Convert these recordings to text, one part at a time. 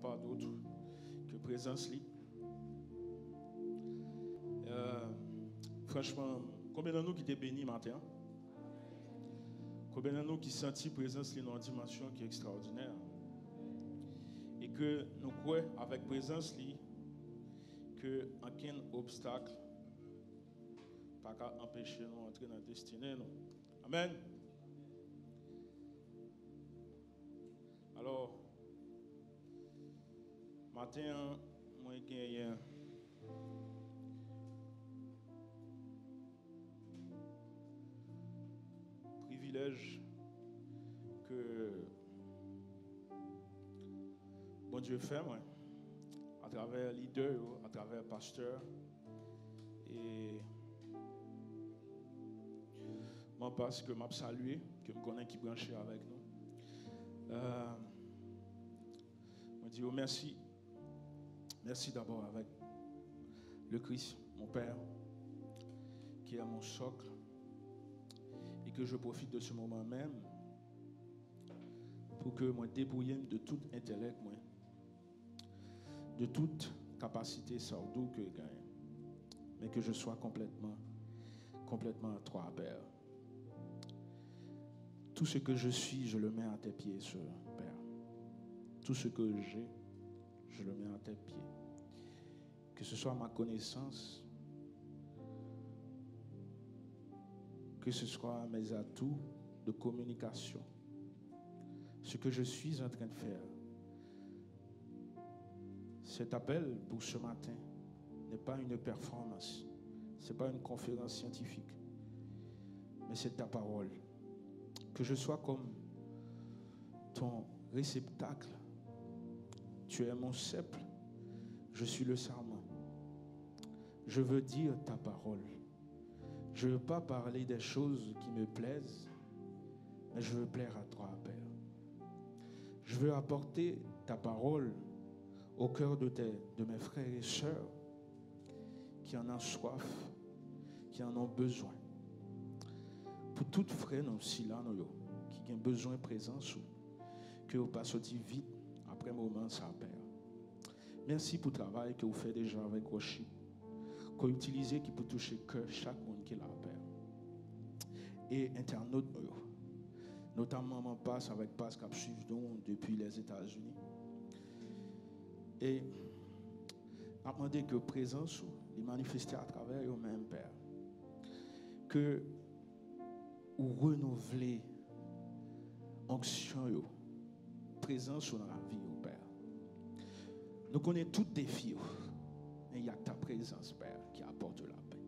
pas d'autre que présence libre. Franchement, combien de nous qui étaient bénis matin? Combien de nous qui sentent présence libre dans une dimension qui est extraordinaire? Et que nous croyons avec présence libre que aucun obstacle pas qu'à empêcher nous d'entrer dans la destinée. Non. Amen. Alors, matin, moi j'ai un privilège que bon Dieu fait, moi, à travers leader, à travers pasteur. Et moi, parce que m'a salué, que me connais qui branché avec nous. Je dis merci. Merci d'abord avec le Christ, mon Père, qui est mon socle, et que je profite de ce moment même pour que moi débrouille de tout intellect, moi, de toute capacité sordou que je gagne, mais que je sois complètement à toi, Père. Tout ce que je suis, je le mets à tes pieds, Père. Tout ce que j'ai, je le mets à tes pieds. Que ce soit ma connaissance, que ce soit mes atouts de communication, ce que je suis en train de faire. Cet appel pour ce matin n'est pas une performance, ce n'est pas une conférence scientifique, mais c'est ta parole. Que je sois comme ton réceptacle. Tu es mon sceptre, je suis le sarment. Je veux dire ta parole. Je ne veux pas parler des choses qui me plaisent, mais je veux plaire à toi, Père. Je veux apporter ta parole au cœur de mes frères et sœurs qui en ont soif, qui en ont besoin. Pour toutes frères aussi là, qui ont besoin de présence, que vous passez vite après un moment, ça, Père. Merci pour le travail que vous faites déjà avec Worship, que vous utilisez qui peut toucher cœur chaque monde qui est là, Père. Et internautes, notamment mon passe avec Passe qui suivent depuis les États-Unis. Et a demandé que présence les manifester à travers eux-mêmes, Père. Que ou renouveler onction, présence dans la vie, Père. Nous connaissons tous les défis, mais il y a ta présence, Père, qui apporte la paix.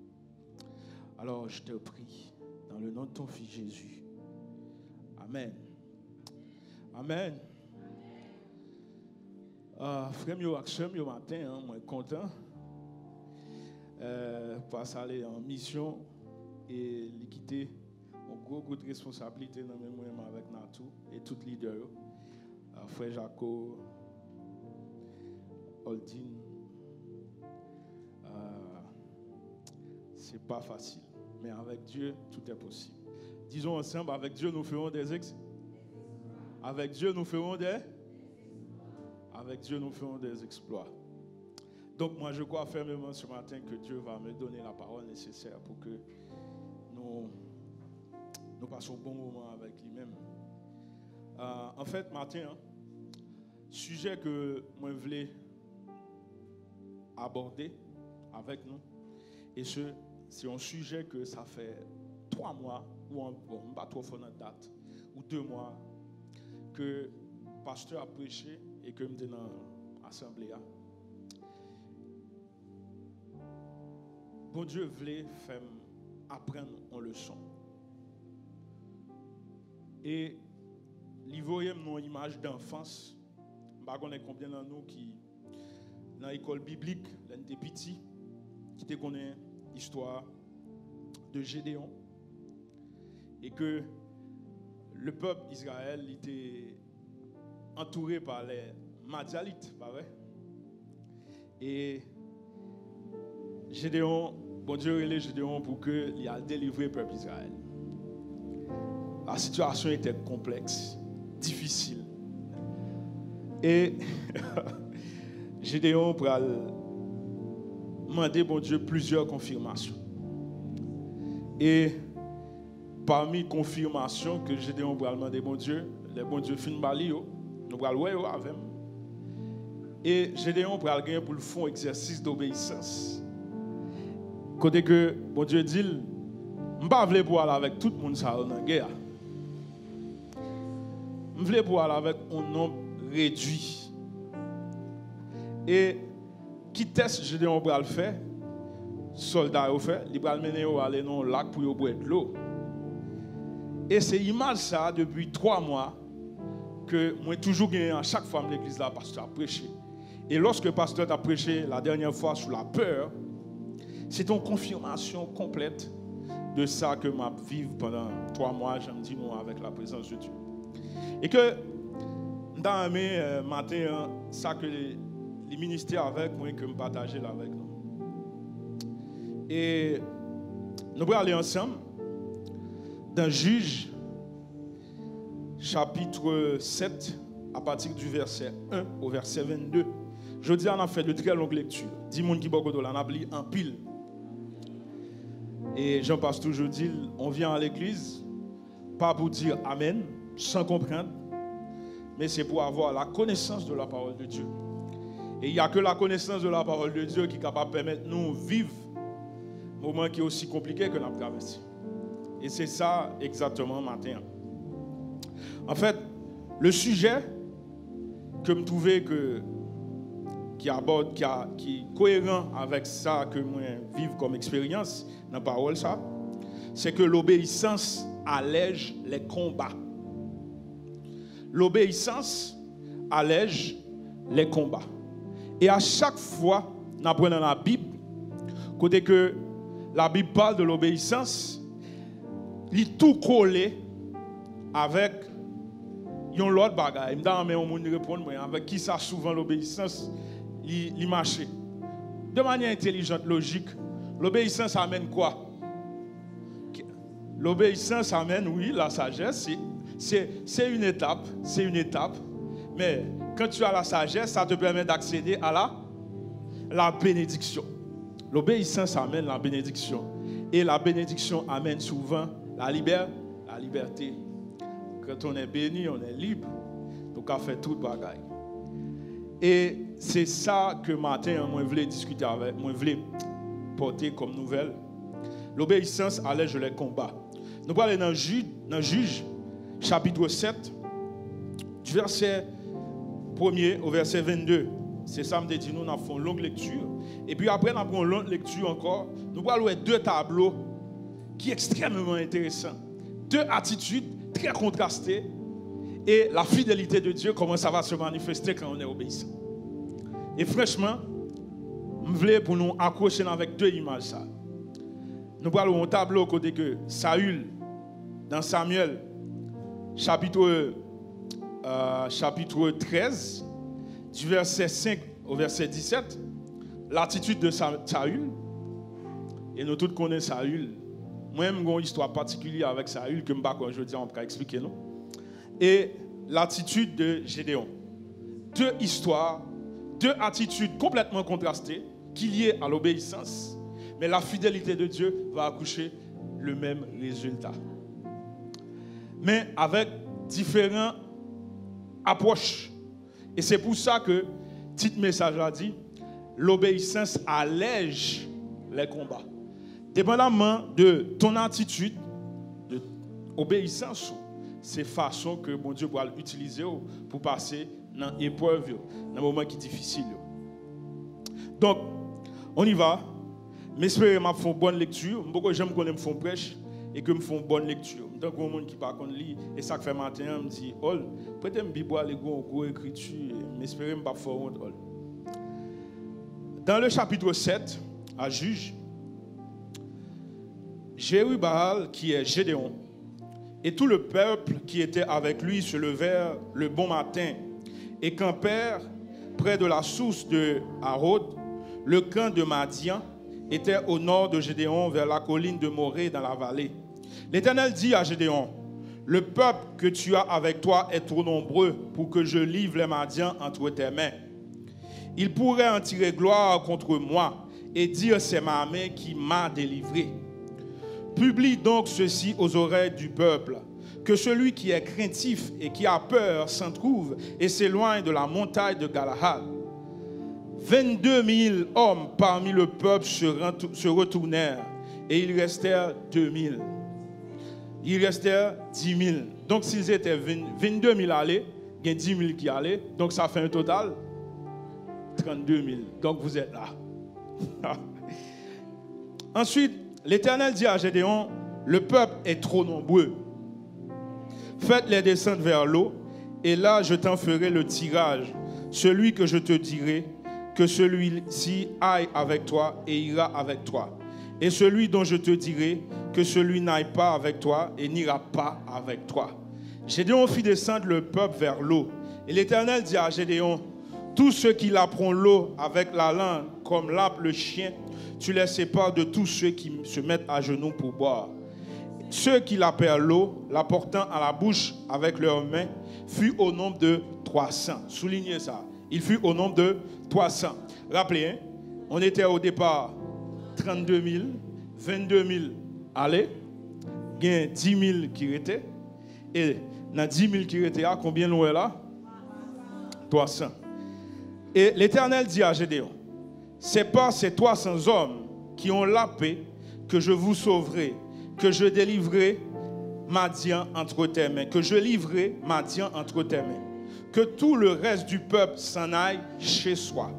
Alors, je te prie, dans le nom de ton Fils Jésus. Amen. Amen. Frère, yo action yo matin, moi content. Parce aller en mission et quitter mon gros de responsabilité dans mes moyens avec Natou et tout leader. Frère Jaco, Oldine, c'est pas facile, mais avec Dieu tout est possible. Disons ensemble, avec Dieu nous ferons des exploits. Avec Dieu nous ferons des exploits. Donc moi je crois fermement ce matin que Dieu va me donner la parole nécessaire pour que nous passons un bon moment avec lui-même. En fait, matin, sujet que moi je voulais aborder avec nous, et c'est un sujet que ça fait 3 mois, ou pas trop fort notre date, ou 2 mois, que le pasteur a prêché et que je suis dans l'assemblée. Bon Dieu voulait faire apprendre en leçon. Et il voyait une image d'enfance. Je ne sais pas combien de nous qui, dans l'école biblique, l'un des petits, qui te connaît l'histoire de Gédéon. Et que le peuple d'Israël était entouré par les Madianites, pas vrai? Et Gédéon, bon Dieu relève Gédéon pour qu'il ait délivré le peuple d'Israël. La situation était complexe, difficile. Et Gédéon pour demander, bon Dieu, plusieurs confirmations. Et parmi les confirmations que Gédéon pour demander, bon Dieu, les bon Dieu fin bali, nous allons le voir avec. Et Gédéon pour gagner pour le fond exercice d'obéissance. Côté que bon Dieu dit, je ne pas pour aller avec tout le monde ça dans la guerre. Je voulais pour aller avec un nombre réduit. Et qui teste Gédéon pour le faire? Soldats au fait, ils vont mener au aller dans le lac pour boire de l'eau. Et c'est image ça depuis 3 mois que moi toujours gagné à chaque fois l'église là pasteur a prêché. Et lorsque le pasteur a prêché la dernière fois sur la peur, c'est une confirmation complète de ça que m'a vécu pendant 3 mois, j'aime dire non avec la présence de Dieu. Et que dans mes matin ça que les ministères avec moi que me partager là avec nous. Et nous allons aller ensemble dans Juge chapitre 7 à partir du verset 1 au verset 22. Je dis on a fait de très longues lectures. 10 personnes qui beaucoup là, on a pris en pile. Et Jean passe toujours dit, on vient à l'église pas pour dire amen sans comprendre, mais c'est pour avoir la connaissance de la parole de Dieu. Et il n'y a que la connaissance de la parole de Dieu qui est capable de permettre nous vivre un moment qui est aussi compliqué que notre traversée. Et c'est ça exactement matin. En fait, le sujet que je trouvais qui est cohérent avec ça que moi vive comme expérience dans la parole, ça, c'est que l'obéissance allège les combats. L'obéissance allège les combats. Et à chaque fois, nous apprenons dans la Bible, côté que la Bible parle de l'obéissance, il est tout collé avec un autre bagage. Je me répondre avec qui ça souvent l'obéissance il marche. De manière intelligente, logique, l'obéissance amène quoi? L'obéissance amène, oui, la sagesse. C'est une étape, mais quand tu as la sagesse, ça te permet d'accéder à la bénédiction. L'obéissance amène la bénédiction. Et la bénédiction amène souvent la liberté. Quand on est béni, on est libre. Donc, on fait tout le bagaille. Et c'est ça que matin, moi, je voulais discuter avec, moi, je voulais porter comme nouvelle. L'obéissance allège les combats. Nous allons aller dans Juge, chapitre 7, du verset 1er au verset 22. C'est ça, me dit, nous avons une longue lecture. Et puis après, nous avons une longue lecture encore. Nous allons voir 2 tableaux qui sont extrêmement intéressants. 2 attitudes très contrastées. Et la fidélité de Dieu, comment ça va se manifester quand on est obéissant. Et franchement, je voulais pour nous accrocher avec 2 images. Ça. Nous allons un tableau côté que Saül, dans Samuel, chapitre 13, du verset 5 au verset 17, l'attitude de Saül, et nous tous connaissons Saül. Moi-même, j'ai une histoire particulière avec Saül que je dis, on peut expliquer nous. Et l'attitude de Gédéon. 2 histoires, 2 attitudes complètement contrastées qui liées à l'obéissance, mais la fidélité de Dieu va accoucher le même résultat. Mais avec différentes approches. Et c'est pour ça que le petit message a dit, l'obéissance allège les combats. Dépendamment de ton attitude d'obéissance, c'est façon que mon Dieu va utiliser pour passer dans l'épreuve, dans le moment qui est difficile. Donc, on y va. J'espère que je fais une bonne lecture. J'aime qu'on me fasse prêche et que je fais une bonne lecture. Donc, il y a des gens qui ne parlent pas lire. Et ça que fait matin, je me dis, peut-être que je vais aller à l'écriture. J'espère que je ne vais pas faire honte. Dans le chapitre 7, à Juge, Jérubbaal, qui est Gédéon, et tout le peuple qui était avec lui se levèrent le bon matin et campèrent près de la source de Harod. Le camp de Madian était au nord de Gédéon, vers la colline de Morée dans la vallée. L'Éternel dit à Gédéon, le peuple que tu as avec toi est trop nombreux pour que je livre les Madians entre tes mains. Il pourrait en tirer gloire contre moi et dire c'est ma main qui m'a délivré. Publie donc ceci aux oreilles du peuple, que celui qui est craintif et qui a peur s'en trouve et s'éloigne de la montagne de Galahad. 22 000 hommes parmi le peuple se retournèrent et il restèrent 2 000. Il restèrent 10 000. Donc s'ils étaient 22 000 allés, il y a 10 000 qui allaient, donc ça fait un total 32 000. Donc vous êtes là. Ensuite, l'Éternel dit à Gédéon, le peuple est trop nombreux. Faites-les descendre vers l'eau, et là je t'en ferai le tirage. Celui que je te dirai, que celui-ci aille avec toi et ira avec toi. Et celui dont je te dirai, que celui n'aille pas avec toi et n'ira pas avec toi. Gédéon fit descendre le peuple vers l'eau. Et l'Éternel dit à Gédéon, tous ceux qui laperont l'eau avec la langue, comme lappe le chien, tu les sépares de tous ceux qui se mettent à genoux pour boire. Ceux qui lapèrent l'eau, la portant à la bouche avec leurs mains, fut au nombre de 300. Soulignez ça. Il fut au nombre de 300. Rappelez, hein, on était au départ 32 000, 22 000 allés, il y a 10 000 qui étaient. Et dans 10 000 qui étaient, combien nous est là? 300. Et l'Éternel dit à Gédéon, c'est par ces 300 hommes qui ont la paix que je vous sauverai, que je délivrerai Madian entre tes mains, que je livrerai Madian entre tes mains. Que tout le reste du peuple s'en aille chez soi.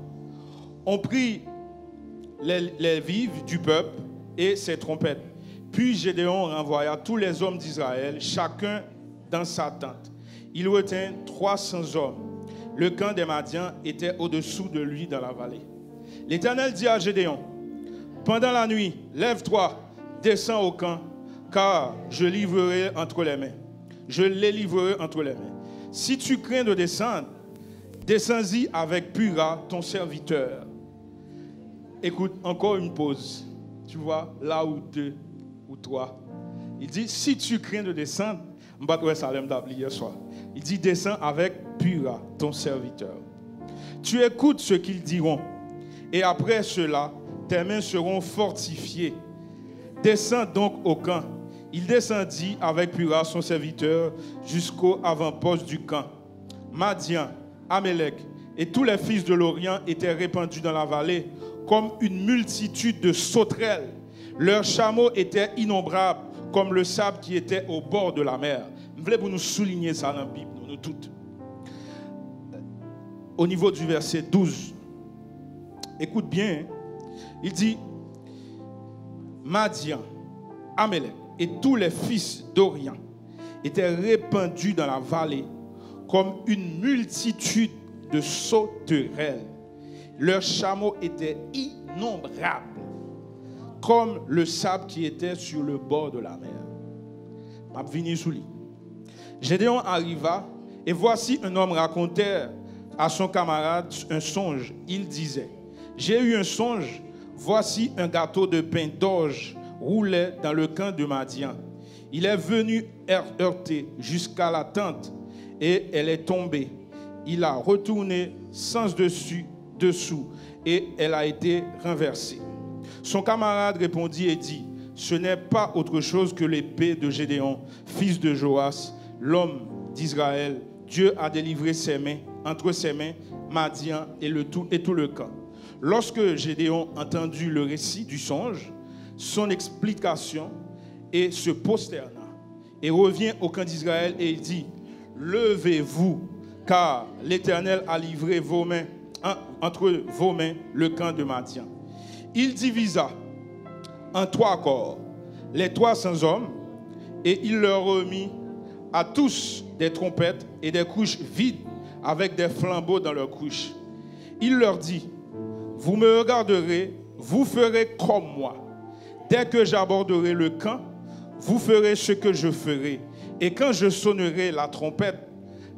On prit les vives du peuple et ses trompettes. Puis Gédéon renvoya tous les hommes d'Israël, chacun dans sa tente. Il retint 300 hommes. Le camp des Madians était au-dessous de lui dans la vallée. L'Éternel dit à Gédéon, pendant la nuit, lève-toi, descends au camp, car je livrerai entre les mains. Je les livrerai entre les mains. Si tu crains de descendre, descends-y avec Pura, ton serviteur. Écoute, encore une pause. Tu vois, là où 2 ou 3. Il dit, si tu crains de descendre, hier soir. Il dit, descends avec Pura, ton serviteur. Tu écoutes ce qu'ils diront. Et après cela, tes mains seront fortifiées. Descends donc au camp. Il descendit avec Pura, son serviteur, jusqu'au avant-poste du camp. Madian, Amélec et tous les fils de l'Orient étaient répandus dans la vallée comme une multitude de sauterelles. Leurs chameaux étaient innombrables comme le sable qui était au bord de la mer. Je voulais vous nous souligner ça dans la Bible, nous toutes. Au niveau du verset 12, écoute bien, il dit, Madian, Amélec et tous les fils d'Orient étaient répandus dans la vallée comme une multitude de sauterelles. Leurs chameaux étaient innombrables, comme le sable qui était sur le bord de la mer. M'a venu sous lui. Gédéon arriva, et voici un homme racontait à son camarade un songe. Il disait, j'ai eu un songe, voici un gâteau de pain d'orge roulait dans le camp de Madian. Il est venu heurter jusqu'à la tente et elle est tombée. Il a retourné sens dessous et elle a été renversée. Son camarade répondit et dit, ce n'est pas autre chose que l'épée de Gédéon, fils de Joas, l'homme d'Israël. Dieu a délivré entre ses mains Madian et tout le camp. Lorsque Gédéon entendit le récit du songe, son explication, et se prosterna et revient au camp d'Israël et il dit, levez-vous, car l'Éternel a livré entre vos mains le camp de Madian. Il divisa en 3 corps les 300 hommes et il leur remit à tous des trompettes et des couches vides avec des flambeaux dans leurs couches. Il leur dit, vous me regarderez, vous ferez comme moi. Dès que j'aborderai le camp, vous ferez ce que je ferai. Et quand je sonnerai la trompette,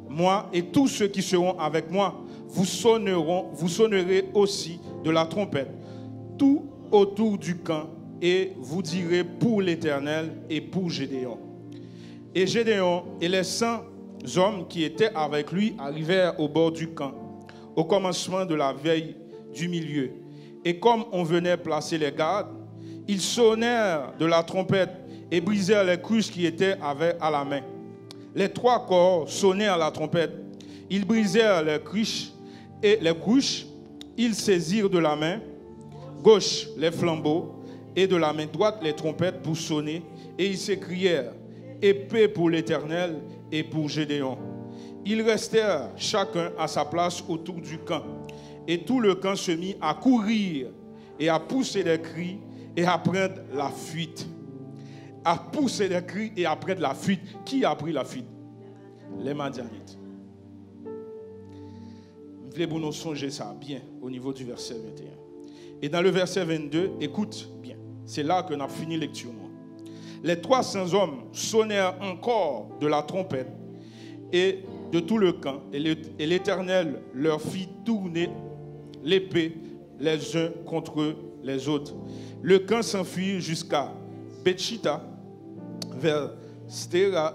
moi et tous ceux qui seront avec moi, vous sonnerez aussi de la trompette, tout autour du camp, et vous direz pour l'Éternel et pour Gédéon. Et Gédéon et les 100 hommes qui étaient avec lui arrivèrent au bord du camp, au commencement de la veille du milieu. Et comme on venait placer les gardes, ils sonnèrent de la trompette et brisèrent les cruches qui étaient à la main. Les 3 corps sonnèrent la trompette. Ils brisèrent les cruches et les couches. Ils saisirent de la main gauche les flambeaux et de la main droite les trompettes pour sonner. Et ils s'écrièrent: épée pour l'Éternel et pour Gédéon. Ils restèrent chacun à sa place autour du camp. Et tout le camp se mit à courir et à pousser des cris et à prendre la fuite. À pousser des cris et à prendre la fuite. Qui a pris la fuite? Les Madianites. Je voulais nous songer ça bien au niveau du verset 21. Et dans le verset 22, écoute bien. C'est là que nous avons fini la lecture. Les 300 hommes sonnèrent encore de la trompette et de tout le camp. Et l'Éternel leur fit tourner l'épée les uns contre les autres. Le camp s'enfuit jusqu'à Betchita, vers Serera,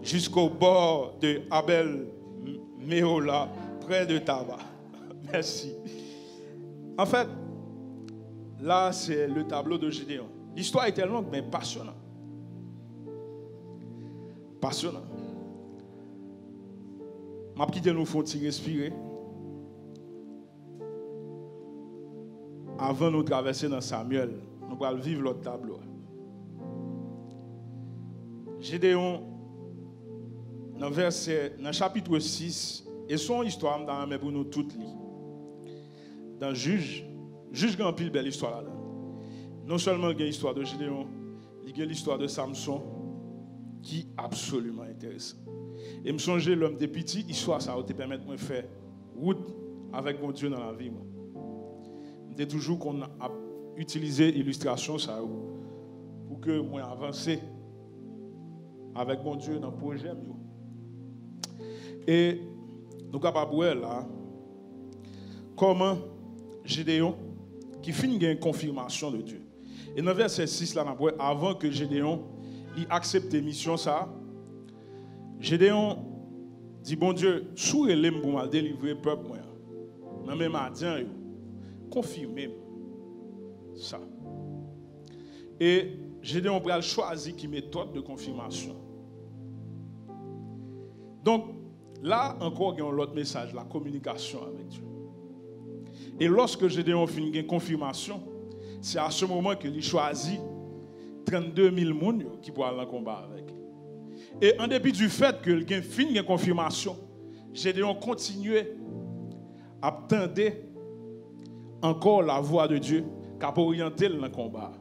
jusqu'au bord de Abel Méhola, près de Taba. Merci. En fait, là, c'est le tableau de Gédéon. L'histoire est tellement mais passionnante. Passionnant. Ma petite nous faut respirer. Avant de nous traverser dans Samuel, nous allons vivre l'autre tableau. Gédéon, dans le chapitre 6, et son histoire, dans la pour nous toutes lire. Dans Juge grand pile belle histoire là-dedans. Non seulement il y a l'histoire de Gédéon, il y a l'histoire de Samson, qui est absolument intéressant. Et me songer l'homme des petits, histoire ça te permet de faire route avec mon Dieu dans la vie. C'est toujours qu'on a utilisé l'illustration ça pour que moi avance avec mon Dieu dans le projet. Et nous sommes capables de voir là comment Gédéon qui finit une confirmation de Dieu. Et dans le verset 6 là, avant que Gédéon il accepte la mission ça, Gédéon dit bon Dieu, sourez-le pour me délivrer le peuple moi. Mais même à dire confirmez ça. Et Gédéon a choisi qui méthode de confirmation. Donc là encore il y a un autre message, la communication avec Dieu. Et lorsque Gédéon finit une confirmation, c'est à ce moment qu'il choisit 32 000 personnes qui pourront aller en combat avec. Et en dépit du fait qu'il a fini une confirmation, Gédéon continuait à attendre encore la voix de Dieu qui a orienté dans le combat.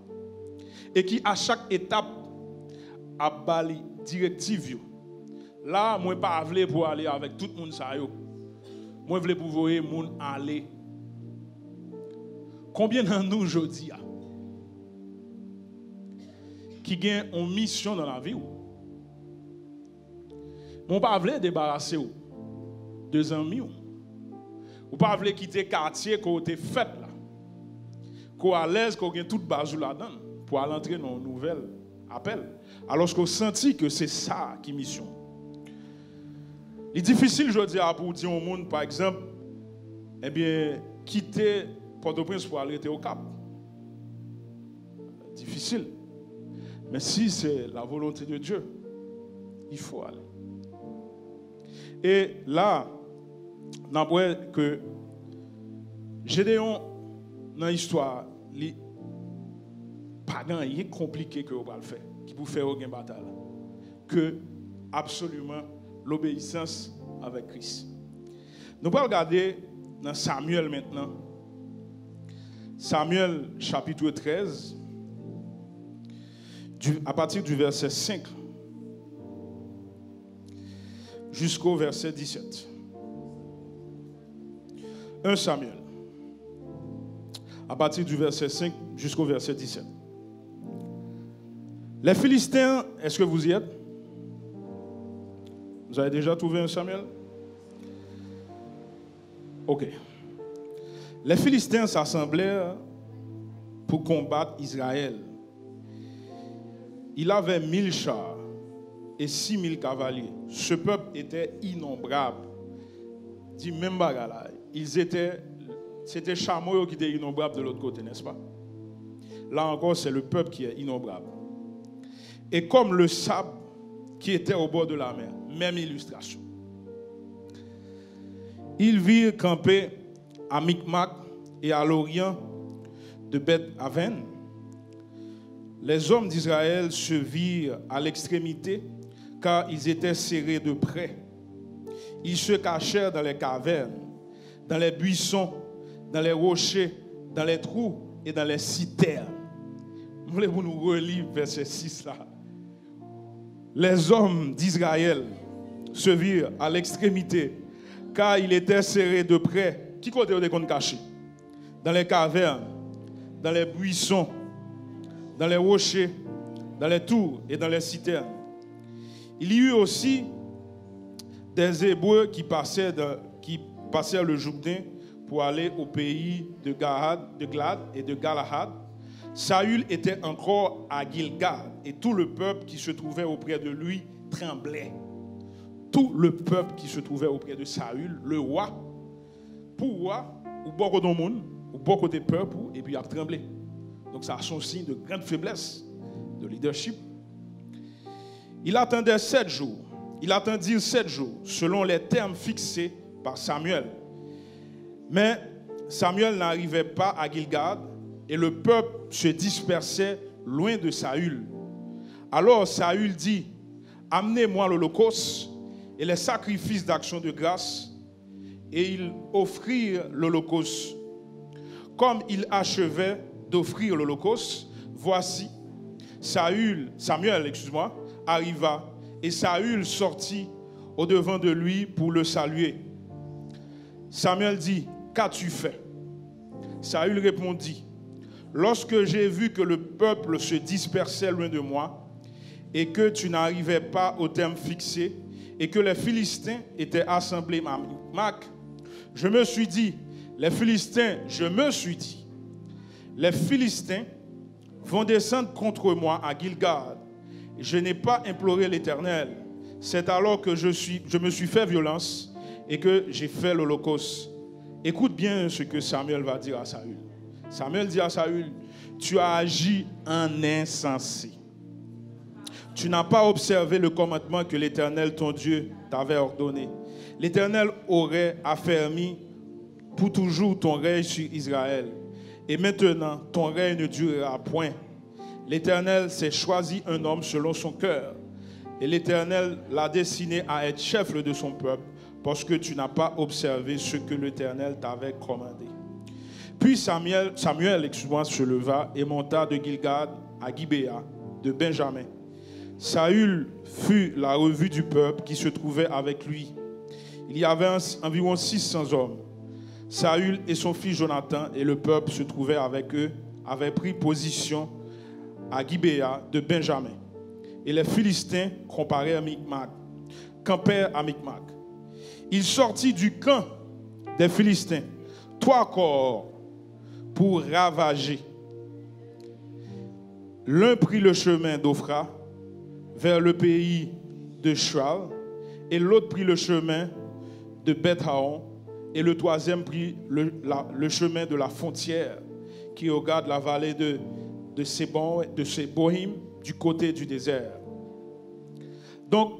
Et qui à chaque étape a bali directive. Là, moi pas voulu pour aller avec tout le monde ça yo. Moi voulais pour voir les gens aller. Combien d'entre nous aujourd'hui qui gagne une mission dans la vie? Mon pas voulu débarrasser de amis ou pas voulu quitter quartier côté fait là. Qu'on à l'aise qu'on gagne toute base là-dedans pour aller entrer dans un nouvel appel. Alors qu'on senti que c'est ça qui mission. Il est difficile aujourd'hui pour dire au monde par exemple eh bien quitter Port-au-Prince pour aller au Cap. Difficile. Mais si c'est la volonté de Dieu, il faut aller. Et là, on voit que Gédéon, dans l'histoire, il pas rien compliqué que vous va le faire, qui vous faire aucune bataille, que absolument l'obéissance avec Christ. Nous allons regarder dans Samuel maintenant. Samuel chapitre 13, à partir du verset 5 jusqu'au verset 17. 1 Samuel, à partir du verset 5 jusqu'au verset 17. Les Philistins, est-ce que vous y êtes? Vous avez déjà trouvé un Samuel? Ok. Les Philistins s'assemblèrent pour combattre Israël. Il avait 1000 chars et 6000 cavaliers. Ce peuple était innombrable. Dit même bagarre c'était chameaux qui étaient innombrables de l'autre côté, n'est-ce pas? Là encore, c'est le peuple qui est innombrable. Et comme le sable qui était au bord de la mer, même illustration. Ils virent camper à Micmac et à l'orient de Beth-Aven. Les hommes d'Israël se virent à l'extrémité car ils étaient serrés de près. Ils se cachèrent dans les cavernes, dans les buissons, dans les rochers, dans les trous et dans les citernes. Voulez-vous nous relire verset 6 là? Les hommes d'Israël se virent à l'extrémité car ils étaient serrés de près. Qui côté on est caché? Dans les cavernes, dans les buissons, dans les rochers, dans les tours et dans les citernes. Il y eut aussi des Hébreux qui passèrent le Jourdain pour aller au pays de Glad et de Galahad. Saül était encore à Gilgal et tout le peuple qui se trouvait auprès de lui tremblait. Tout le peuple qui se trouvait auprès de Saül, le roi, pour roi, ou beaucoup de monde, ou beaucoup de peuple, et puis il a tremblé. Donc ça a son signe de grande faiblesse, de leadership. Il attendait 7 jours. Il attendit 7 jours, selon les termes fixés par Samuel. Mais Samuel n'arrivait pas à Gilgal et le peuple se dispersait loin de Saül. Alors Saül dit, amenez-moi l'holocauste et les sacrifices d'action de grâce. Et ils offrirent l'holocauste. Comme il achevait d'offrir l'holocauste, voici, Samuel, arriva et Saül sortit au-devant de lui pour le saluer. Samuel dit, qu'as-tu fait? Saül répondit, lorsque j'ai vu que le peuple se dispersait loin de moi et que tu n'arrivais pas au terme fixé et que les Philistins étaient assemblés à Micmac, je me suis dit, les Philistins vont descendre contre moi à Gilgal. Je n'ai pas imploré l'Éternel. C'est alors que je me suis fait violence et que j'ai fait l'holocauste. Écoute bien ce que Samuel va dire à Saül. Samuel dit à Saül, tu as agi en insensé. Tu n'as pas observé le commandement que l'Éternel, ton Dieu, t'avait ordonné. L'Éternel aurait affermi pour toujours ton règne sur Israël. Et maintenant, ton règne ne durera point. L'Éternel s'est choisi un homme selon son cœur. Et l'Éternel l'a destiné à être chef de son peuple, parce que tu n'as pas observé ce que l'Éternel t'avait commandé. Puis Samuel se leva et monta de Gilgal à Gibéa de Benjamin. Saül fut la revue du peuple qui se trouvait avec lui. Il y avait environ 600 hommes. Saül et son fils Jonathan et le peuple se trouvaient avec eux, avaient pris position à Gibéa de Benjamin. Et les Philistins campèrent à Micmac. Il sortit du camp des Philistins 3 corps pour ravager. L'un prit le chemin d'Ophra vers le pays de Shual, et l'autre prit le chemin de Beth-Haon, et le troisième prit le chemin de la frontière qui regarde la vallée de Séboïm du côté du désert. Donc,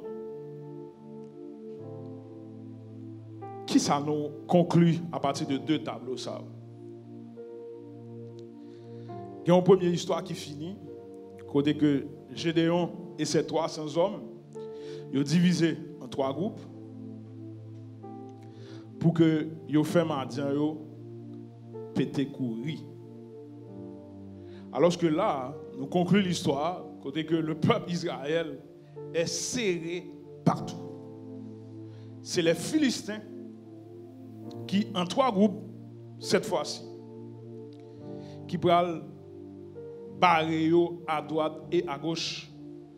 qui ça nous conclut à partir de 2 tableaux ça? Il y a une première histoire qui finit, côté que Gédéon et ses 300 hommes, ils ont divisé en 3 groupes pour que ils fassent Madian péter courir. Alors que là, nous concluons l'histoire, côté que le peuple d'Israël est serré partout. C'est les Philistins qui, en 3 groupes, cette fois-ci, qui prennent barrer à droite et à gauche.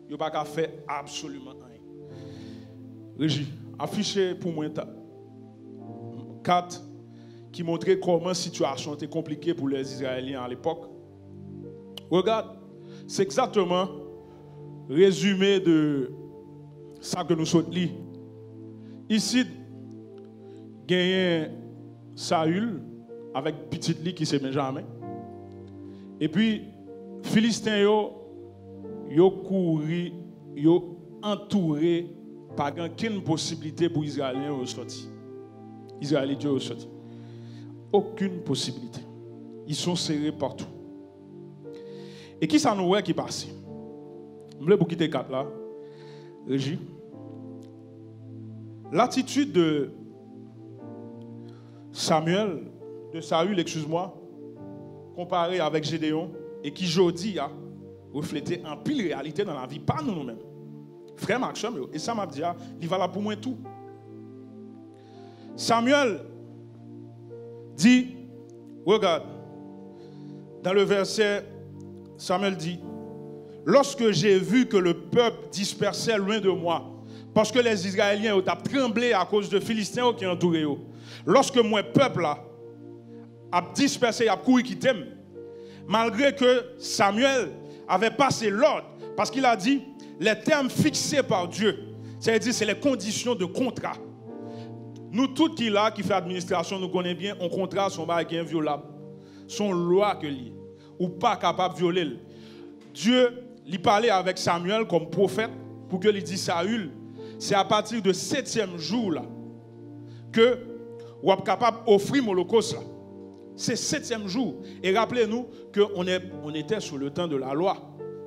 Ils n'ont pas qu'à faire absolument rien. Régie, affichez pour moi 4 qui montraient comment la situation était compliquée pour les Israéliens à l'époque. Regarde, c'est exactement résumé de ça que nous sommes lire. Ici, il y a Saül avec petit lit qui se Benjamin. Et puis, Philistins, yo couru, yo entouré par aucune possibilité pour Israéliens de sortir. Israéliens de sortir. Aucune possibilité. Ils sont serrés partout. Et qui ça nous voit qui passe? Je voulais vous quitter 4 là. Régie. L'attitude de Saül, excuse-moi, comparé avec Gédéon, et qui aujourd'hui a reflété en pile réalité dans la vie, pas nous-mêmes. Frère Maxime, et ça m'a dit, il va là pour moi tout. Samuel dit, regarde, dans le verset, Samuel dit, lorsque j'ai vu que le peuple dispersait loin de moi, parce que les Israéliens ont tremblé à cause de Philistins qui entouraient eux. Lorsque moi, peuple là, a dispersé, a couru qui t'aime, malgré que Samuel avait passé l'ordre, parce qu'il a dit les termes fixés par Dieu, c'est-à-dire c'est les conditions de contrat. Nous tous qui là, qui fait administration, nous connaissons bien, un contrat, son bail qui est inviolable, son loi que lié, ou pas capable de violer. Dieu, il parlait avec Samuel comme prophète pour que lui dise Saül, c'est à partir de 7e jour là que vous êtes capable d'offrir l'holocauste là. C'est 7e jour. Et rappelez-nous qu'on était sous le temps de la loi,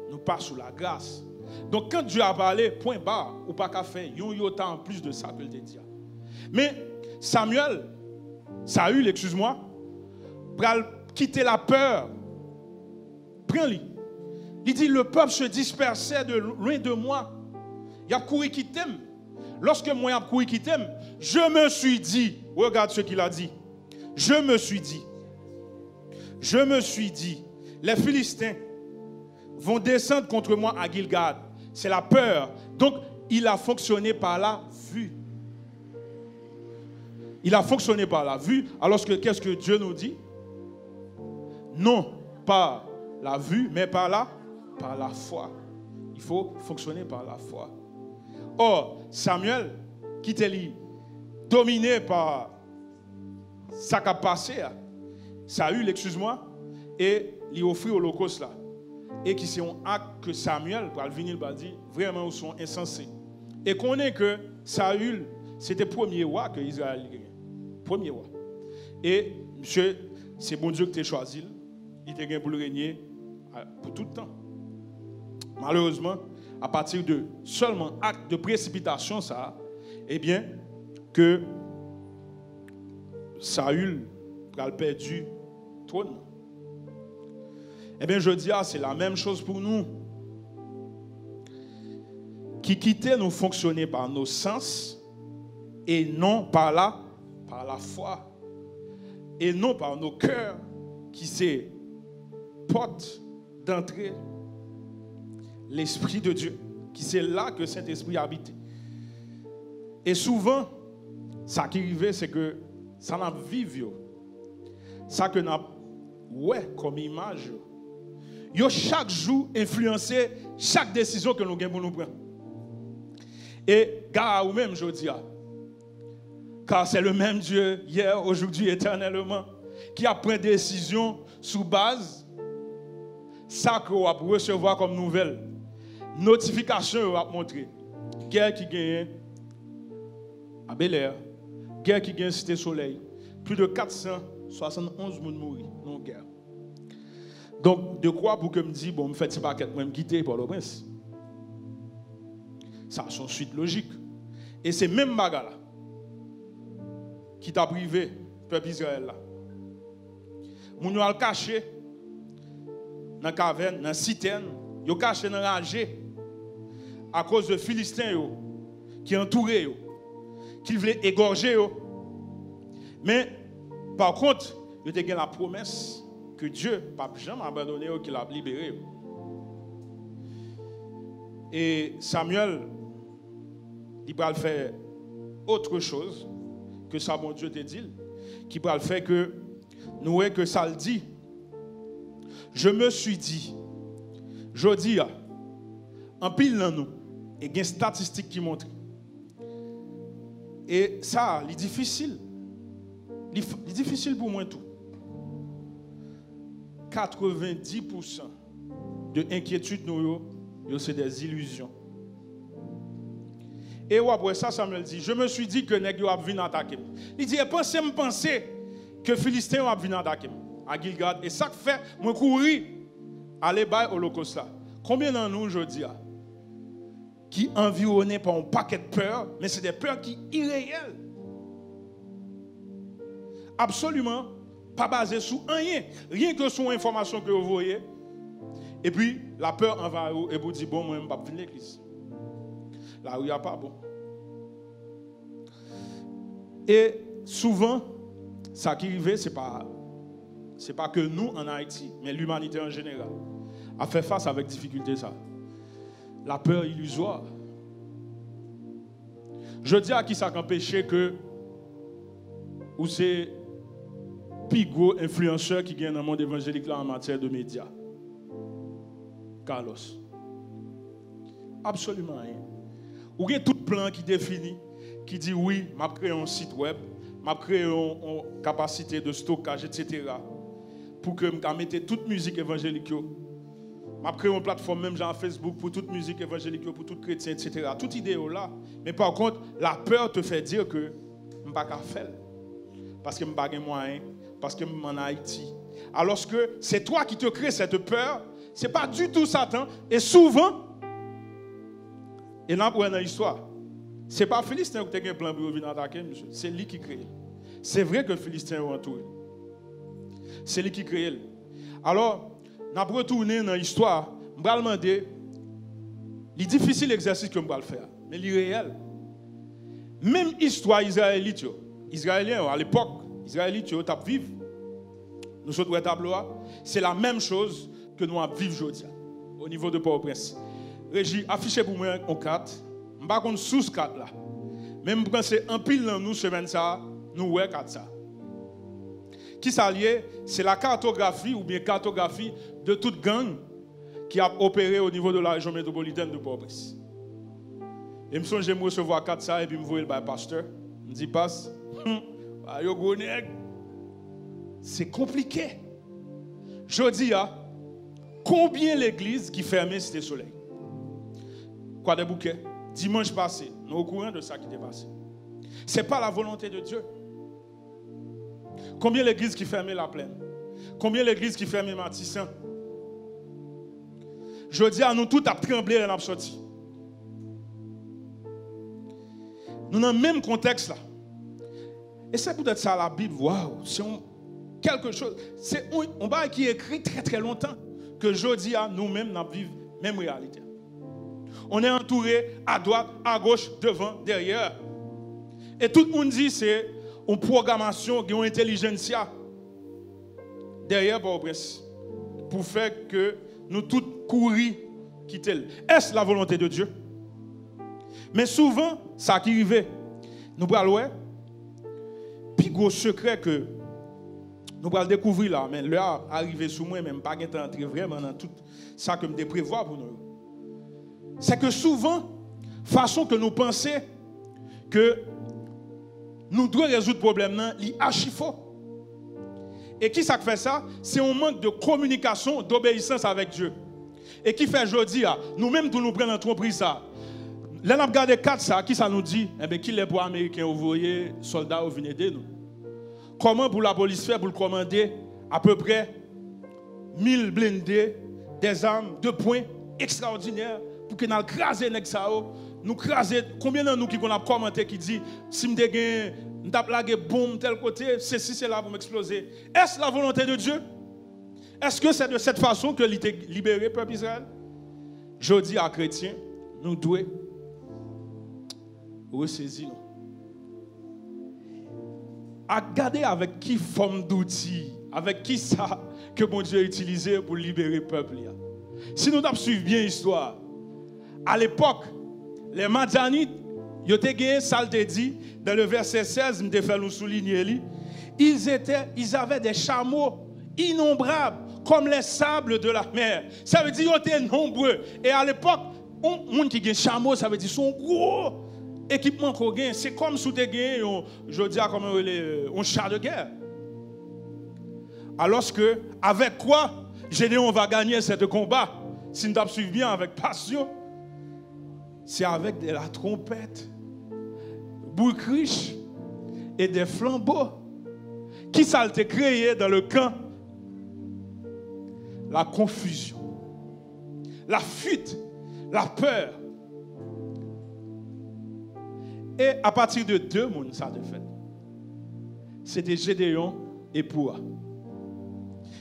nous pas sous la grâce. Donc quand Dieu a parlé, point barre, ou pas qu'à faire, il y a autant en plus de ça que le dit. Mais Saül, excuse-moi, pour quitter la peur, prends-le. Il dit, le peuple se dispersait de loin de moi. Il a couru qui t'aime. Lorsque moi, il a couru qui t'aime, je me suis dit, regarde ce qu'il a dit. Je me suis dit, les Philistins vont descendre contre moi à Gilgal. C'est la peur. Donc, il a fonctionné par la vue. Il a fonctionné par la vue. Alors qu'est-ce que Dieu nous dit? Non, pas la vue, mais par la foi. Il faut fonctionner par la foi. Or, Samuel, qui était dominé par ça qui a passé, Saül, excuse-moi, et lui offrit l'holocauste là. Et qui c'est un acte que Samuel, pour venir le dire, vraiment ils sont insensés. Et qu'on est que Saül, c'était le premier roi que Israël a gagné. Premier roi. Et monsieur, c'est bon Dieu que tu as choisi. Il t'a gagné pour le régner pour tout le temps. Malheureusement, à partir de seulement acte de précipitation, ça, eh bien, que Saül a perdu le trône. Eh bien, je dis, c'est la même chose pour nous. Qui quittaient nous fonctionner par nos sens et non par la foi. Et non par nos cœurs qui se portent d'entrée l'Esprit de Dieu, qui c'est là que cet esprit habite. Et souvent, ça qui arrive, c'est que ça n'a vécu. Ça que n'a ouais comme image. Yo chaque jour influencer chaque décision que nous avons pour nous prendre. Et gars ou même je dis, car c'est le même Dieu hier, aujourd'hui, éternellement, qui a pris des décisions sous base ça que vous va recevoir comme nouvelle. Notification va montrer. Guerre qui gagne à Bel-Air, guerre qui gagne Cité Soleil. Plus de 471 personnes mortes dans la guerre. Donc, de quoi pour que me dise, bon, me faites ce paquet, moi me quitter pour le prince. Ça a son suite logique. Et c'est même bagarre là qui t'a privé, peuple Israël là. Moun yo al caché dans la caverne, dans la citerne, yo caché dans la rangée à cause de Philistins yo, qui entouraient yo, qui voulaient égorger yo. Mais par contre, yo te gen la promesse que Dieu pas jamais abandonné yo, qu'il a libéré yo. Et Samuel, il va faire autre chose que ça, mon Dieu te dit, qui va faire que nous voyons que ça le dit. Je me suis dit, je dis, en pile dans nous. Et il y a des statistiques qui montrent. Et ça, c'est difficile. C'est difficile pour moi tout. 90% de inquiétude, c'est des illusions. Et après ça, Samuel dit, je me suis dit que nèg yo a venir attaquer. Il dit, pensez que Philistin a venir attaquer à Gilgad. Et ça fait, moi courir aller by Holocauste là. Combien d'entre nous aujourd'hui qui environnés par un paquet de peurs, mais c'est des peurs qui sont irréelles. Absolument pas basées sur rien. Rien que sur l'information que vous voyez. Et puis, la peur envahit vous et vous dit, bon, moi, je ne vais pas venir à l'église. Là où il n'y a pas bon. Et souvent, ça qui arrive, ce n'est pas que nous en Haïti, mais l'humanité en général, a fait face avec difficulté ça. La peur illusoire. Je dis à qui ça empêche que ou c'est plus gros influenceur qui gagne dans le monde évangélique là en matière de médias. Carlos. Absolument rien. Ou il y a tout plan qui définit, qui dit oui, m'a créé un site web, m'a créé une capacité de stockage, etc. Pour que je mette toute musique évangélique. M'a créé une plateforme même genre Facebook pour toute musique évangélique, pour tout chrétien, etc. Toute idée là. Mais par contre, la peur te fait dire que je ne peux pas faire. Parce que je n'ai pas de moyens, parce que je suis en Haïti. Alors que c'est toi qui te crée cette peur, ce n'est pas du tout Satan. Et souvent, et là, pour dans l'histoire, ce n'est pas Philistin qui a un plan pour venir attaquer, monsieur. C'est lui qui crée. C'est vrai que Philistin est entouré. C'est lui qui crée. Alors, nous allons retourner dans l'histoire. Je vais demander le difficile exercice que je vais faire, mais il est réel. Même histoire israélite, Israéliens à l'époque, Israélites, ils vivent. Nous autres tableau, c'est la même chose que nous vivons aujourd'hui au niveau de Port-au-Prince. Régie, affichez pour moi en 4. Je ne sais pas sous 4 là. Même pour penser en pile dans nous semaine ça, nous ouais 4 ça. Qui s'allie, c'est la cartographie ou bien cartographie de toute gang qui a opéré au niveau de la région métropolitaine de Port-au-Prince. Et je me souviens, j'aime recevoir 4 ça et puis je me vois le pasteur. Je me dis, passe, c'est compliqué. Je dis, combien l'église qui fermait Cité Soleil? Quoi des bouquets? Dimanche passé, nous sommes au courant de ça qui est passé. Ce n'est pas la volonté de Dieu. Combien l'église qui fermait La Plaine? Combien l'église qui fermait Matissan? Je dis à nous tous à trembler et à sortir. Nous dans le même contexte là. Et c'est peut-être ça la Bible. Waouh, c'est quelque chose. C'est un bail qui est écrit très très longtemps. Que je dis à nous-mêmes, nous vivons la même réalité. On est entouré à droite, à gauche, devant, derrière. Et tout le monde dit c'est une programmation, une intelligence derrière Port-au-Prince pour faire que nous tous courir quitter. Est-ce la volonté de Dieu? Mais souvent, ça qui arrive, nous allons puis gros secret que nous allons découvrir là, mais là arrivé sous moi même pas entrer vraiment dans tout ça que me prévoit pour nous. C'est que souvent, façon que nous pensons que nous devons résoudre le problème, il est archi faux. Et qui ça fait ça? C'est un manque de communication, d'obéissance avec Dieu. Et qui fait aujourd'hui, nous-mêmes, nous prenons l'entreprise ça. Là, nous regardons 4 ça, qui ça nous dit? Eh bien, qui les pour Américains envoyer soldats au venir de nous? Comment pour la police faire pour le commander à peu près 1000 blindés, des armes de poing extraordinaires pour que nous craser les ça, nous craser. Combien de nous qui ont commenté qui dit si je suis lagué boum tel côté, c'est là pour m'exploser. Est-ce la volonté de Dieu? Est-ce que c'est de cette façon que l'il était libéré peuple Israël? Je dis à chrétiens, nous devons ressaisir. À garder avec qui forme d'outils, avec qui ça que bon Dieu a utilisé pour libérer le peuple. Si nous suivons bien l'histoire, à l'époque, les Madianites, ils ont gagné, ça le dit, dans le verset 16, je vais faire nous souligner, ils avaient des chameaux innombrables, comme les sables de la mer. Ça veut dire qu'ils étaient nombreux. Et à l'époque, Un monde qui a un chameau, ça veut dire son gros équipement qu'on gagne. C'est comme si tu as gagné, je dis comme un char de guerre. Alors que, avec quoi Gédéon va gagner ce combat, si nous suivons bien avec passion, c'est avec de la trompette, boucriche et des flambeaux. Qui ça a été créé dans le camp? La confusion, la fuite, la peur. Et à partir de 2 mondes, ça a été fait. C'était Gédéon et Poua.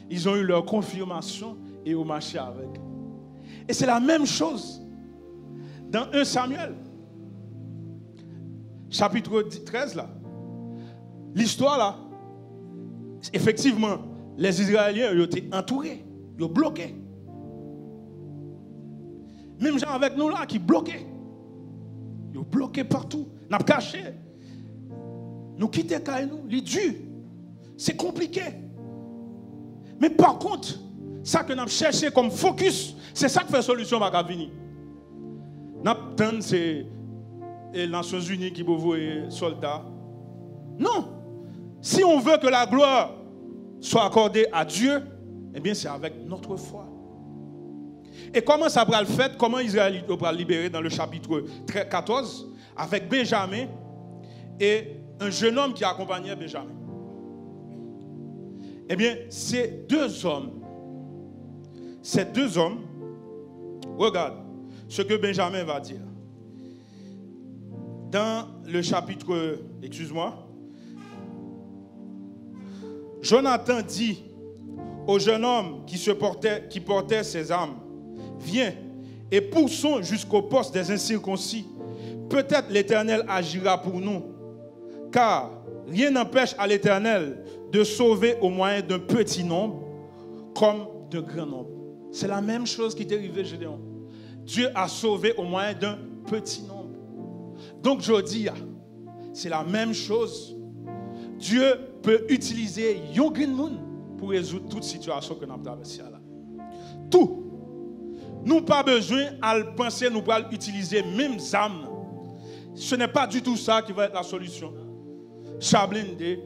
Ils ont eu leur confirmation et ont marché avec. Et c'est la même chose dans 1 Samuel, chapitre 13 là. L'histoire là, effectivement, les Israéliens ont été entourés, ils ont bloqué. Même gens avec nous là qui bloquaient. Ils ont bloqué partout. Nous avons caché. Nous quittons nous, les dur. C'est compliqué. Mais par contre, ça que nous avons cherché comme focus, c'est ça qui fait solution à venir. Nous avons c'est les Nations Unies qui vont les soldats. Non. Si on veut que la gloire soit accordée à Dieu, eh bien c'est avec notre foi. Et comment ça va le faire? Comment Israël va le libérer dans le chapitre 14 avec Benjamin et un jeune homme qui accompagnait Benjamin. Eh bien, ces 2 hommes, regarde ce que Benjamin va dire. Dans le chapitre, Jonathan dit au jeune homme qui portait ses armes, viens et poussons jusqu'au poste des incirconcis. Peut-être l'Éternel agira pour nous, car rien n'empêche à l'Éternel de sauver au moyen d'un petit nombre comme d'un grand nombre. C'est la même chose qui est arrivée, Gédéon. Dieu a sauvé au moyen d'un petit nombre. Donc je dis, c'est la même chose. Dieu peut utiliser yon green moon pour résoudre toute situation que nous avons traversée là. Tout. Nous n'avons pas besoin de penser, nous allons utiliser même âmes. Ce n'est pas du tout ça qui va être la solution. Char blindé,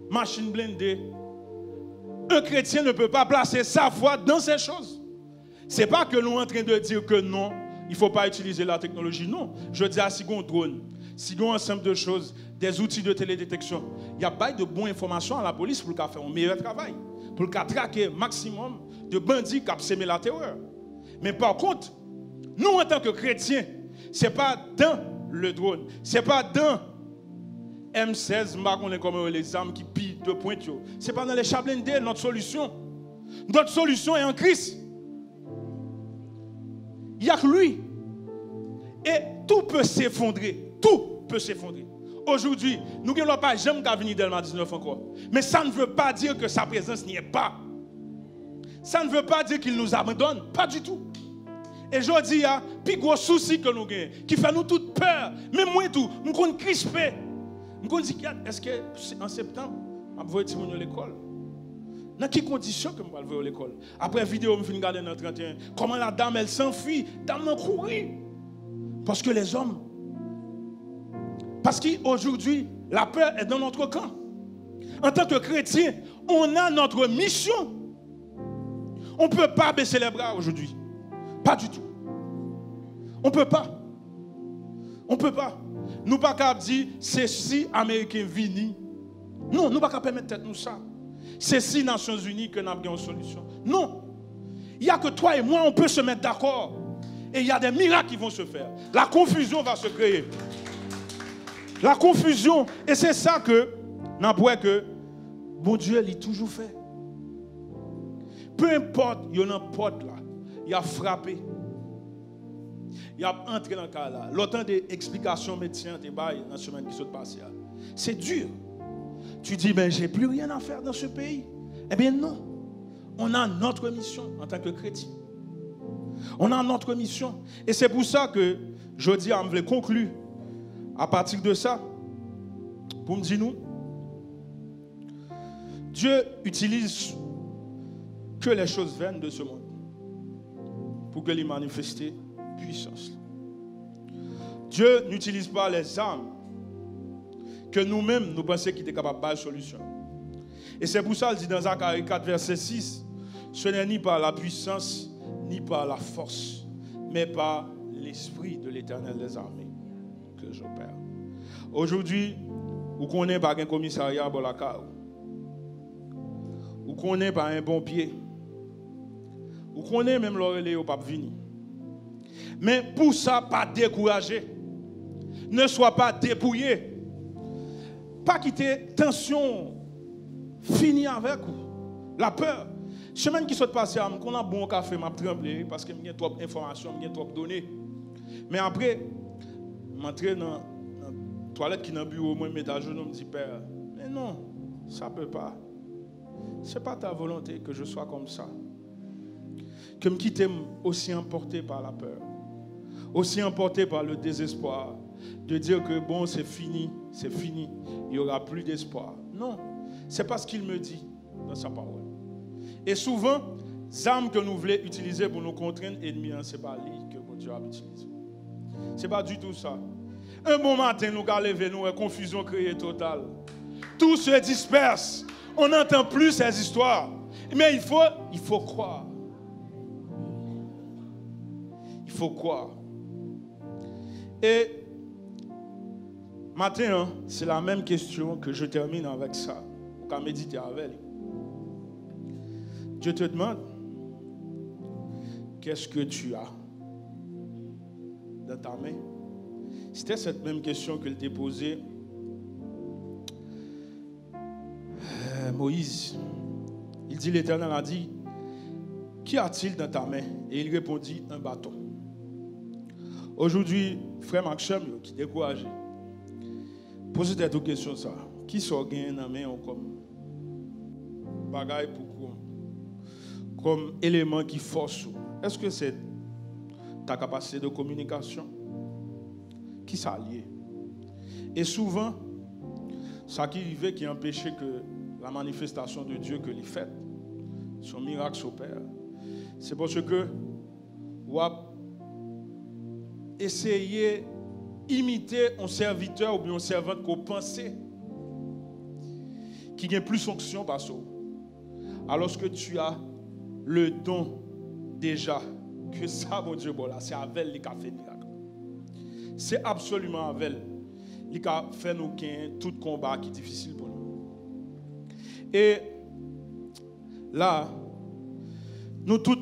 machine blindée. Un chrétien ne peut pas placer sa foi dans ces choses. Ce n'est pas que nous sommes en train de dire que non, il ne faut pas utiliser la technologie. Non. Je dis à si on drone, si on ensemble de choses, des outils de télédétection, il n'y a pas de bonnes informations à la police pour faire un meilleur travail, pour traquer un maximum de bandits qui ont sémé la terreur. Mais par contre, nous en tant que chrétiens, ce n'est pas dans le drone, ce n'est pas dans M16, on est comme les armes qui pillent de pointe. Ce n'est pas dans les chars blindés notre solution. Notre solution est en Christ. Il n'y a que lui. Et tout peut s'effondrer. Tout peut s'effondrer. Aujourd'hui, nous n'avons pas jamais qu'à venir Delma 19 encore. Mais ça ne veut pas dire que sa présence n'y est pas. Ça ne veut pas dire qu'il nous abandonne. Pas du tout. Et je dis, il y a plus gros souci que nous avons, qui fait nous toute peur. Même moi tout, nous sommes crispés. Nous sommes dit, est-ce qu'en septembre, je vais aller à l'école? Dans quelles conditions que je vais aller à l'école? Après la vidéo, je vais regarder dans 31. Comment la dame, elle s'enfuit. La dame, elle courir. Parce que les hommes. Parce qu'aujourd'hui, la peur est dans notre camp. En tant que chrétien, on a notre mission. On ne peut pas baisser les bras aujourd'hui. Pas du tout. On ne peut pas. On ne peut pas. Nous ne pouvons pas dire, c'est si Américains viennent. Non, nous ne pouvons pas permettre nous ça. C'est si Nations Unies que nous avons une solution. Non. Il n'y a que toi et moi, on peut se mettre d'accord. Et il y a des miracles qui vont se faire. La confusion va se créer. La confusion. Et c'est ça que nous avons que bon Dieu l'a toujours fait. Peu importe, il y a une porte là. Il a frappé. Il a entré dans le cas là. L'autant d'explications médecins dans la semaine qui s'est passée. C'est dur. Tu dis, ben, j'ai plus rien à faire dans ce pays. Eh bien non. On a notre mission en tant que chrétien. On a notre mission. Et c'est pour ça que je dis, je vais conclure à partir de ça. Pour me dire, nous, Dieu utilise que les choses vaines de ce monde pour que les manifester puissance. Dieu n'utilise pas les armes que nous-mêmes, nous pensons qu'il est capable de faire solution. Et c'est pour ça qu'il dit dans Zacharie 4, verset 6, ce n'est ni par la puissance, ni par la force, mais par l'Esprit de l'Éternel des armées que j'opère. Aujourd'hui, vous connaissez par un commissariat à Bolaka, vous connaissez par un bon pied, vous connaissez même l'oreille au pape vini. Mais pour ça, pas décourager. Ne sois pas dépouillé. Pas quitter tension. Fini avec vous. La peur. Semaine qui saute passé, quand on a bon café, m'a tremblé parce que j'ai trop d'informations, j'ai trop de données. Mais après, m'entrer dans la toilette qui est dans le bureau, moi, je mets à genoux, je me dis, Père, mais non, ça ne peut pas. Ce n'est pas ta volonté que je sois comme ça. Que me quitter aussi emporté par la peur, aussi emporté par le désespoir, de dire que bon, c'est fini, il n'y aura plus d'espoir. Non, c'est pas ce qu'il me dit dans sa parole. Et souvent, les armes que nous voulons utiliser pour nous contraindre l'ennemi, ce n'est pas lui que Dieu a utilisé. Ce n'est pas du tout ça. Un bon matin, nous allons lever, nous, confusion créée totale. Tout se disperse. On n'entend plus ces histoires. Mais il faut croire. Il faut croire. Et matin, c'est la même question que je termine avec ça. On peut méditer avec. Dieu te demande, qu'est-ce que tu as dans ta main? C'était cette même question qu'il t'a posée Moïse. Il dit, l'Éternel a dit, qu'y a-t-il dans ta main? Et il répondit, un bâton. Aujourd'hui, frère Maxime, qui est découragé, posez cette question ça. Qui sort gagné dans la main comme bagaille pour comme élément qui force? Est-ce que c'est ta capacité de communication? Qui s'allie? Et souvent, ça qui arrive qui empêchait que la manifestation de Dieu que les fait, son miracle s'opère, c'est parce que vous essayez d'imiter un serviteur ou bien un servante qu'on pensait qui a plus fonction par ça. Alors que tu as le don déjà, que ça, mon Dieu, bon là, c'est avec lui qui a fait miracle. C'est absolument avec lui qui a fait nous tout combat qui est difficile pour nous. Et là, nous tous,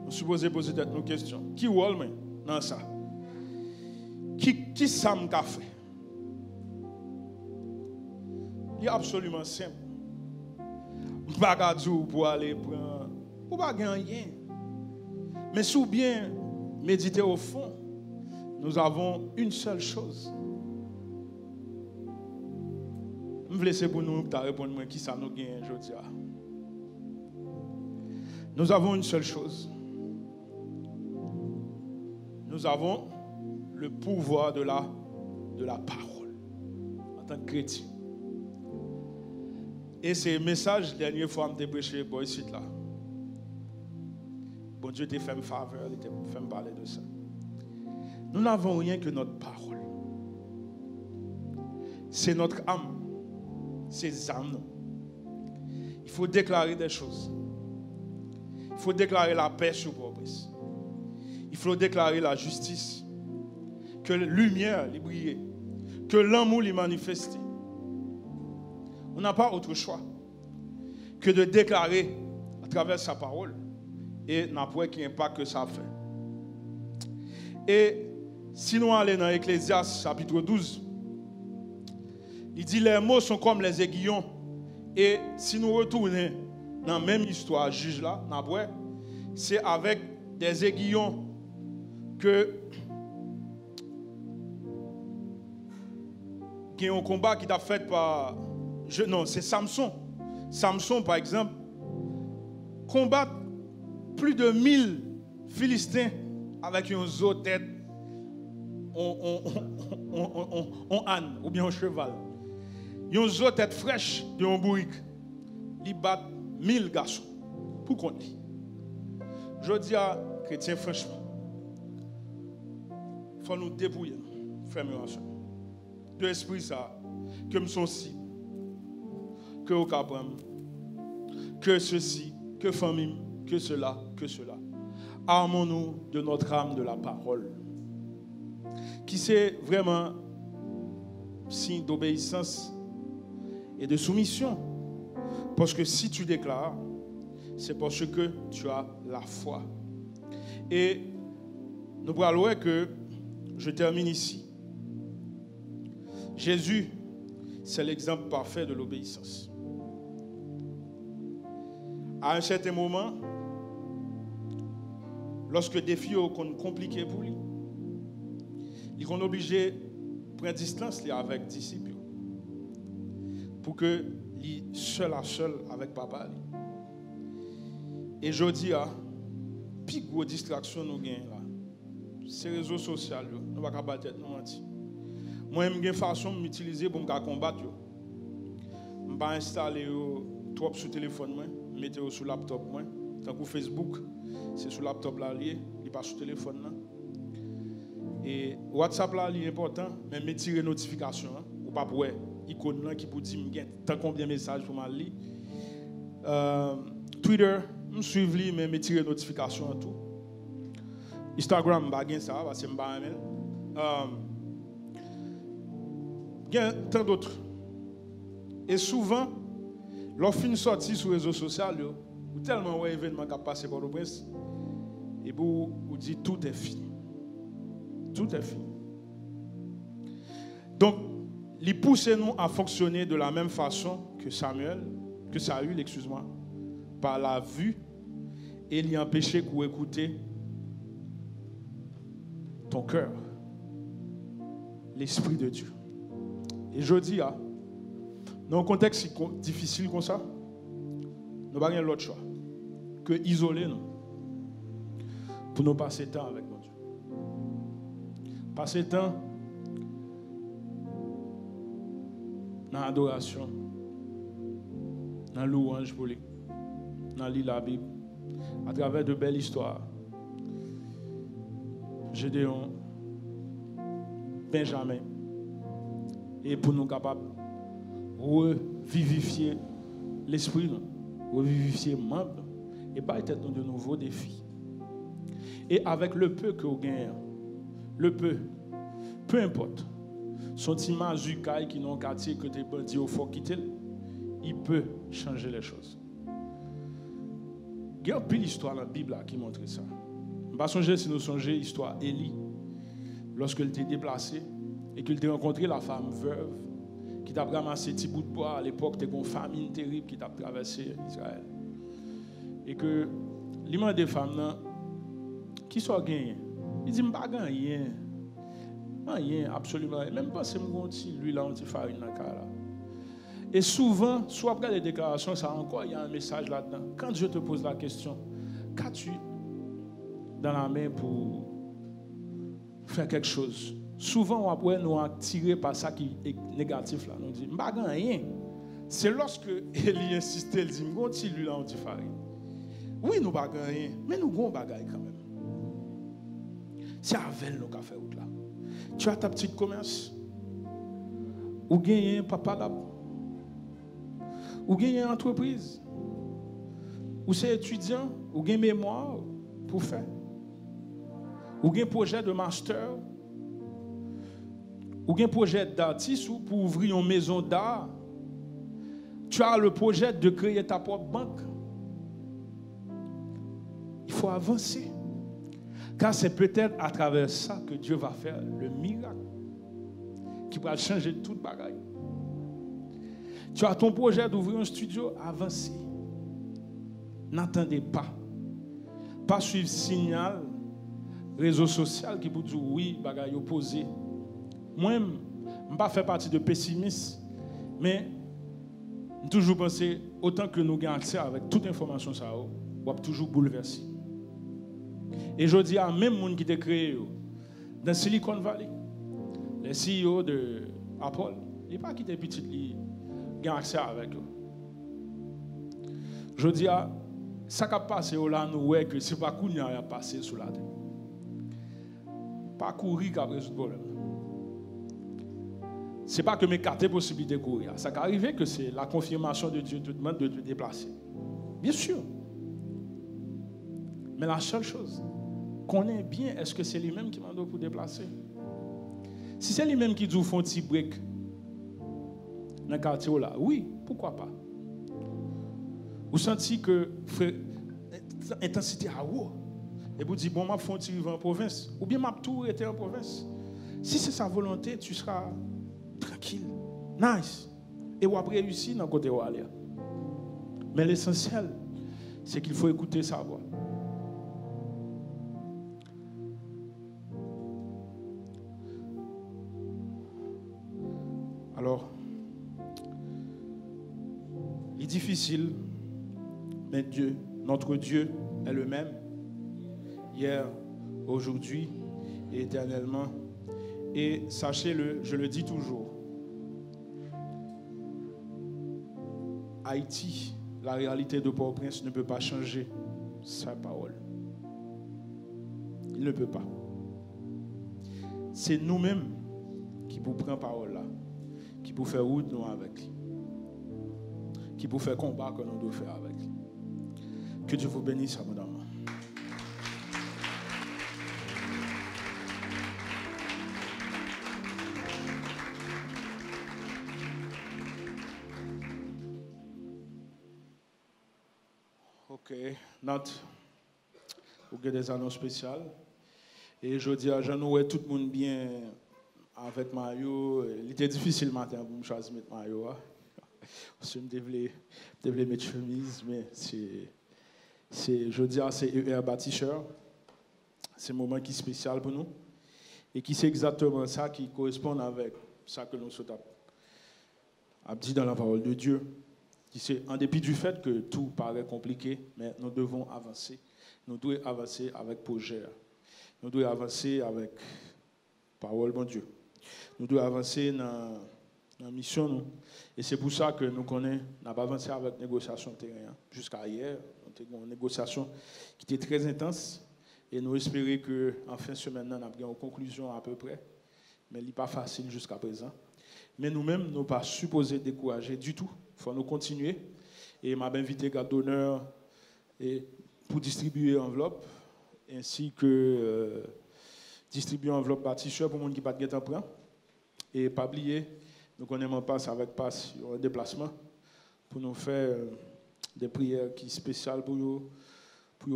nous supposons poser nos questions. Qui rôle dans ça? Qui ça m'a fait? Il est absolument simple. Je ne peux pas dire pour aller prendre, pour pas gagner rien. Mais si bien méditer au fond, nous avons une seule chose. Je vais laisser pour nous répondre qui ça nous gagne aujourd'hui. Nous avons une seule chose. Nous avons le pouvoir de la parole en tant que chrétien. Et c'est le message, la dernière fois que je prêché pour ici là. Bon Dieu t'a fait une faveur, il t'a fait me parler de ça. Nous n'avons rien que notre parole. C'est notre âme. C'est âme. Il faut déclarer des choses. Il faut déclarer la paix sur vos bris. Il faut déclarer la justice. Que la lumière les brille. Que l'amour les manifeste. On n'a pas autre choix que de déclarer à travers sa parole. Et n'importe quel impact que ça fait. Et si nous allons dans Ecclésiaste chapitre 12, il dit les mots sont comme les aiguillons. Et si nous retournons dans la même histoire, juge là, c'est avec des aiguillons que il y a un combat qui t'a fait par non, c'est Samson. Samson, par exemple, combat plus de 1000 Philistins avec une autre tête en âne ou bien en cheval. Une autre tête fraîche de un bourrique. Il bat 1000 garçons. Pour compter. Je dis à chrétien, franchement, Il faut nous débrouiller, frère et soeur. De l'esprit ça, que nous sommes si, que au cabram, que ceci, que famille, que cela, que cela. Armons-nous de notre âme de la parole, qui c'est vraiment signe d'obéissance et de soumission. Parce que si tu déclares, c'est parce que tu as la foi. Et nous parlons que, je termine ici, Jésus, c'est l'exemple parfait de l'obéissance. À un certain moment, lorsque des défis sont compliqués pour lui, ils sont obligés de prendre distance avec les disciples pour que lui seul à seul avec papa. Et je dis, plus grosse distraction nous gagnons là, c'est les réseaux sociaux, nous ne pouvons pas battre nous mentir. Moi, j'ai une façon de m'utiliser pour me combattre. Je ne vais pas installer trop sur le téléphone, je mettre sur le laptop. Tant que Facebook, c'est sur le laptop là, il n'est pas sur le téléphone. Là. Et WhatsApp là, il est important, mais je tire les notifications. Ou pas pour icône là qui vous dit tant combien de messages pour m'aller. Twitter, je suis mais je tire les notifications et tout. Instagram, je ça, parce que je il y a tant d'autres. Et souvent, lorsqu'on finit sortir sur les réseaux sociaux, ou tellement ouais événement qui a passé par le prince, et vous dites tout est fini. Tout est fini. Donc, il pousse nous à fonctionner de la même façon que Saül, excuse-moi, par la vue, et il empêchait qu'on écoute ton cœur, l'Esprit de Dieu. Et je dis, dans un contexte difficile comme ça, nous n'avons pas l'autre choix que isoler nous pour nous passer temps avec notre Dieu. Passer temps dans l'adoration, dans la louange pour lui, dans lire la Bible, à travers de belles histoires. Gédéon, Benjamin, et pour nous capables de revivifier l'esprit, revivifier le membre, et pas être de nouveaux défis. Et avec le peu que vous gagnez, le peu importe, son petit mazucaille qui n'ont quartier que des bandits au fort quitter, il peut changer les choses. Il y a une pile histoire dans la Bible qui montre ça. Je ne vais pas songer si nous songeons l'histoire d'Élie, lorsqu'il était déplacé et qu'il a rencontré la femme veuve qui t'a ramassé un petit bout de bois. À l'époque, c'était une famine terrible qui t'a traversé Israël. Et que l'immense des femmes, qui sont gagnées, il dit, je ne vais pas gagner. Rien, absolument rien. Même pas si je lui là, on farine dans le cas. Et souvent, soit après les déclarations, ça encore, il y a un message là-dedans. Quand Dieu te pose la question, qu'as-tu dans la main pour faire quelque chose? Souvent, après, nous sommes attirés par ça qui est négatif. Là. Nous disons, je ne vais rien. C'est lorsque Élie insistait, il dit, je lui là, on farine. Oui, nous ne vais rien, mais nous avons des bagailles quand même. C'est avec nous qu'on fait là. Tu as ta petite commerce, ou gagner un papa là, ou gagner une entreprise, ou c'est étudiant, ou gagner mémoire pour faire, ou gagner projet de master, ou gagner projet d'artiste ou pour ouvrir une maison d'art. Tu as le projet de créer ta propre banque. Il faut avancer. Car c'est peut-être à travers ça que Dieu va faire le miracle qui va changer toute bagaille. Tu as ton projet d'ouvrir un studio, avancez. N'attendez pas. Pas suivre signal, réseau social qui vous dit oui, bagaille opposé. Moi, je ne vais pas faire partie de pessimistes, mais je toujours penser, autant que nous avons accès avec toute information, ça va toujours bouleverser. Et je dis à même monde qui t'a créé dans Silicon Valley, les CEO de Apple, il pas qui était petit, il a accès avec eux. Je dis à ça qui a passé là, nous voyons que c'est pas qu'on a passé sous la terre. Pas courir qui résoudre le problème. Ce n'est pas que m'écarter possibilité de courir. Ça peut arriver que c'est la confirmation de Dieu te demande de te déplacer. Bien sûr. Mais la seule chose, connaît bien, est-ce que c'est lui-même qui m'a demandé pour déplacer? Si c'est lui-même qui dit au fond petit break dans le quartier là, oui, pourquoi pas? Vous sentez que l'intensité a haut. Et vous dites, bon, je vais faire un en province. Ou bien je tout été en province. Si c'est sa volonté, tu seras tranquille. Nice. Et vous avez réussi dans le côté où aller. Mais l'essentiel, c'est qu'il faut écouter sa voix. Alors, il est difficile, mais Dieu, notre Dieu est le même, hier, aujourd'hui et éternellement. Et sachez-le, je le dis toujours, Haïti, la réalité de Port-au-Prince ne peut pas changer sa parole. Il ne peut pas. C'est nous-mêmes qui vous prenons parole là, qui vous faire route nous avec lui, qui vous faire combat que nous devons faire avec lui. Que Dieu vous bénisse abondamment. Ok, note. Vous avez des annonces spéciales. Et je dis à Jean-Noué, tout le monde bien avec maillot. Il était difficile le matin pour me choisir mettre maillot. Je devais mettre chemise, mais je dis à c'est ER bâtisseur. C'est un moment qui est spécial pour nous. Et qui c'est exactement ça qui correspond avec ça que nous sommes dit dans la parole de Dieu. En dépit du fait que tout paraît compliqué, mais nous devons avancer. Nous devons avancer avec projet. Nous devons avancer avec parole de Dieu. Nous devons avancer dans la mission. Nous. Et c'est pour ça que nous connaissons, nous avons avancé avec négociation de terrain. Jusqu'à hier, nous avons une négociation qui était très intense. Et nous espérons qu'en fin de semaine, nous avons une conclusion à peu près. Mais il n'est pas facile jusqu'à présent. Mais nous-mêmes, nous ne sommes pas supposés décourager du tout. Il faut nous continuer. Et m'a invité garde d'honneur pour distribuer enveloppe, ainsi que distribuer enveloppe bâtisseur pour les gens qui ne pas de prendre. Et pas oublier, nous connaissons passe avec passe un déplacement pour nous faire des prières qui sont spéciales pour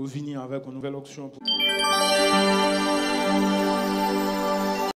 venir avec une nouvelle option.